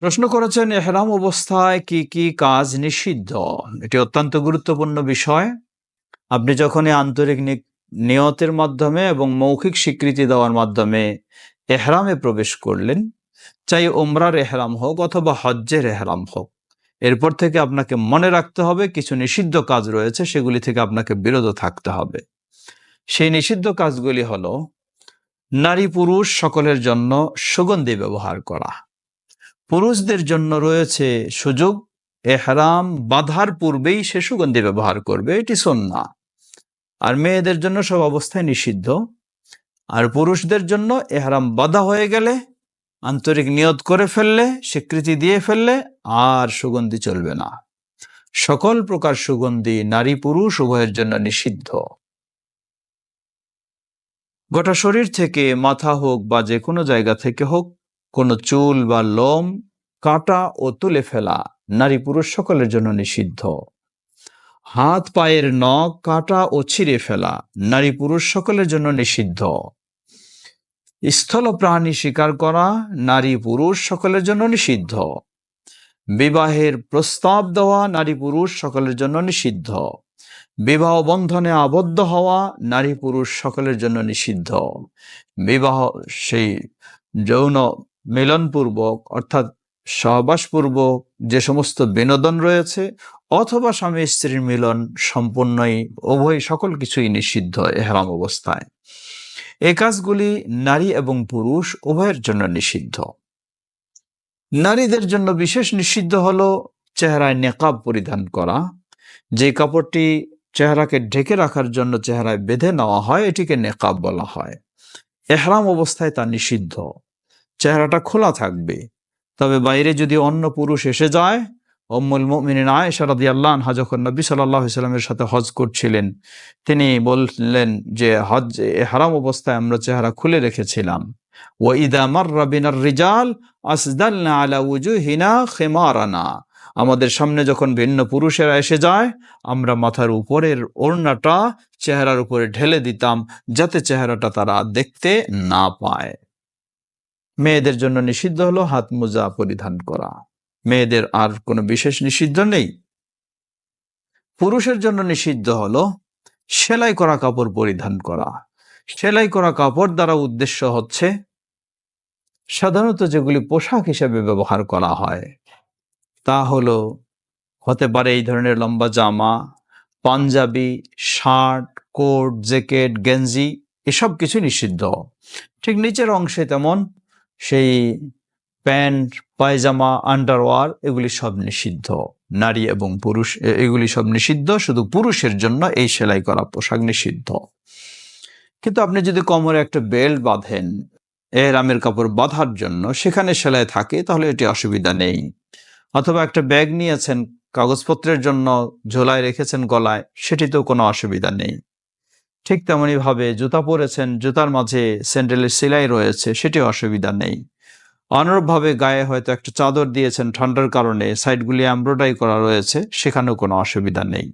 প্রশ্ন করেছেন ইহরাম অবস্থায় কি কি কাজ নিষিদ্ধ। এটি অত্যন্ত গুরুত্বপূর্ণ বিষয়। আপনি যখনই আন্তরিক নিয়তের মাধ্যমে এবং মৌখিক স্বীকৃতি দেওয়ার মাধ্যমে এহরামে প্রবেশ করলেন, চাই উমরার এহরাম হোক অথবা হজ্জের এহরাম হোক, এরপর থেকে আপনাকে মনে রাখতে হবে কিছু নিষিদ্ধ কাজ রয়েছে, সেগুলি থেকে আপনাকে বিরত থাকতে হবে। সেই নিষিদ্ধ কাজগুলি হলো নারী পুরুষ সকলের জন্য সুগন্ধি ব্যবহার করা। পুরুষদের জন্য রয়েছে সুযোগ, এহরাম বাঁধার পূর্বেই সে সুগন্ধি ব্যবহার করবে, এটি সুন্নাহ। আর মেয়েদের জন্য সব অবস্থায় নিষিদ্ধ। আর পুরুষদের জন্য এহরাম বাঁধা হয়ে গেলে, আন্তরিক নিয়ত করে ফেললে, স্বীকৃতি দিয়ে ফেললে আর সুগন্ধি চলবে না। সকল প্রকার সুগন্ধি নারী পুরুষ উভয়ের জন্য নিষিদ্ধ। গোটা শরীর থেকে, মাথা হোক বা যে কোনো জায়গা থেকে হোক, কোনো চুল বা লোম কাটা ও তুলে ফেলা নারী পুরুষ সকলের জন্য নিষিদ্ধ। হাত পায়ের নখ কাটা ও ছিঁড়ে ফেলা নারী পুরুষ সকলের জন্য নিষিদ্ধ। স্থল প্রাণী শিকার করা নারী পুরুষ সকলের জন্য নিষিদ্ধ। বিবাহের প্রস্তাব দেওয়া নারী পুরুষ সকলের জন্য নিষিদ্ধ। বিবাহ বন্ধনে আবদ্ধ হওয়া নারী পুরুষ সকলের জন্য নিষিদ্ধ। বিবাহ সেই যৌন মিলনপূর্বক অর্থাৎ সহবাসপূর্বক যে সমস্ত বিনোদন রয়েছে অথবা স্বামী স্ত্রীর মিলন, সম্পূর্ণই উভয় সকল কিছুই নিষিদ্ধ ইহরাম অবস্থায়। এই কাজগুলি নারী এবং পুরুষ উভয়ের জন্য নিষিদ্ধ। নারীদের জন্য বিশেষ নিষিদ্ধ হলো চেহারায় নেকাব পরিধান করা। যে কাপড়টি চেহারাকে ঢেকে রাখার জন্য চেহারায় বেঁধে নেওয়া হয়, এটিকে নেকাব বলা হয়। ইহরাম অবস্থায় তা নিষিদ্ধ। চেহারাটা খোলা থাকবে, তবে বাইরে যদি অন্য পুরুষ এসে যায়, উম্মুল মুমিনিন আয়েশা রাদিয়াল্লাহু আনহা যখন নবী সাল্লাল্লাহু আলাইহি ওয়াসাল্লামের সাথে হজ করছিলেন, তিনি বললেন যে হজ ইহরাম অবস্থায় আমরা চেহারা খুলে রেখেছিলাম। ওয়া ইযা মাররা বিনার রিজাল আসদালনা আলা ওয়ুজুহিনা খিমারানা, আমাদের সামনে যখন ভিন্ন পুরুষেরা এসে যায়, আমরা মাথার উপরের ওড়নাটা চেহারার উপরে ঢেলে দিতাম, যাতে চেহারাটা তারা দেখতে না পায়। মেয়েদের জন্য নিষিদ্ধ হলো হাত মোজা পরিধান করা। মেয়েদের আর কোনো বিশেষ নিষিদ্ধ নেই। পুরুষের জন্য নিষিদ্ধ হলো সেলাই করা কাপড় পরিধান করা। সেলাই করা কাপড় দ্বারা উদ্দেশ্য হচ্ছে সাধারণত যেগুলি পোশাক হিসেবে ব্যবহার করা হয়, তা হলো হতে পারে এই ধরনের লম্বা জামা, পাঞ্জাবি, শার্ট, কোট, জ্যাকেট, গেঞ্জি, এসব কিছু নিষিদ্ধ। ঠিক নিচের অংশে তেমন সেই প্যান্ট, পায়জামা, আন্ডারওয়ার, এগুলি সব নিষিদ্ধ। নারী এবং পুরুষ এগুলি সব নিষিদ্ধ। শুধু পুরুষের জন্য এই সেলাই করা পোশাক নিষিদ্ধ। কিন্তু আপনি যদি কোমরে একটা বেল্ট বাঁধেন ইহরামের কাপড় বাঁধার জন্য, সেখানে সেলাই থাকে, তাহলে এটি অসুবিধা নেই। অথবা একটা ব্যাগ নিয়েছেন কাগজপত্রের জন্য, ঝোলায় রেখেছেন গলায়, সেটিতেও কোনো অসুবিধা নেই। ঠিক তেমনি ভাবে জুতা পরেছেন, জুতার মাঝে স্যান্ডেলের সেলাই রয়েছে, সেটি অসুবিধা নেই। অনুরূপভাবে গায়ে হয়তো একটা চাদর দিয়েছেন ঠান্ডার কারণে, সাইডগুলি এমব্রয়ডারি করা রয়েছে, সেখানেও কোনো অসুবিধা নেই।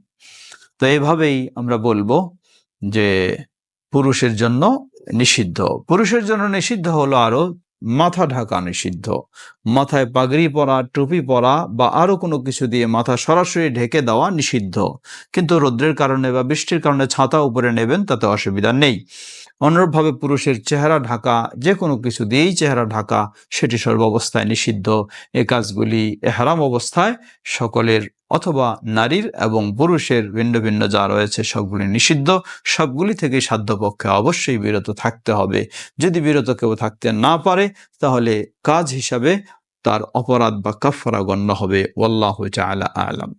তো এইভাবেই আমরা বলবো যে পুরুষের জন্য নিষিদ্ধ। পুরুষের জন্য নিষিদ্ধ হলো আরো মাথা ঢাকা নিষিদ্ধ। মাথায় পাগড়ি পরা, টুপি পরা বা আরো কোনো কিছু দিয়ে মাথা সরাসরি ঢেকে দেওয়া নিষিদ্ধ। কিন্তু রৌদ্রের কারণে বা বৃষ্টির কারণে ছাতা উপরে নেবেন, তাতে অসুবিধা নেই। অনুরূপভাবে পুরুষের চেহারা ঢাকা, যে কোনো কিছু দিয়েই চেহারা ঢাকা, সেটি সর্বাবস্থায় নিষিদ্ধ। এ কাজগুলি ইহরাম অবস্থায় সকলের অথবা নারীর এবং পুরুষের ভিন্ন ভিন্ন যা রয়েছে সবগুলি নিষিদ্ধ। সবগুলি থেকে সাধ্যপক্ষে অবশ্যই বিরত থাকতে হবে। যদি বিরত কেউ থাকতে না পারে, তাহলে কাজ হিসাবে তার অপরাধ বা কাফারা গণ্য হবে। ওয়াল্লাহু তাআলা আ'লাম।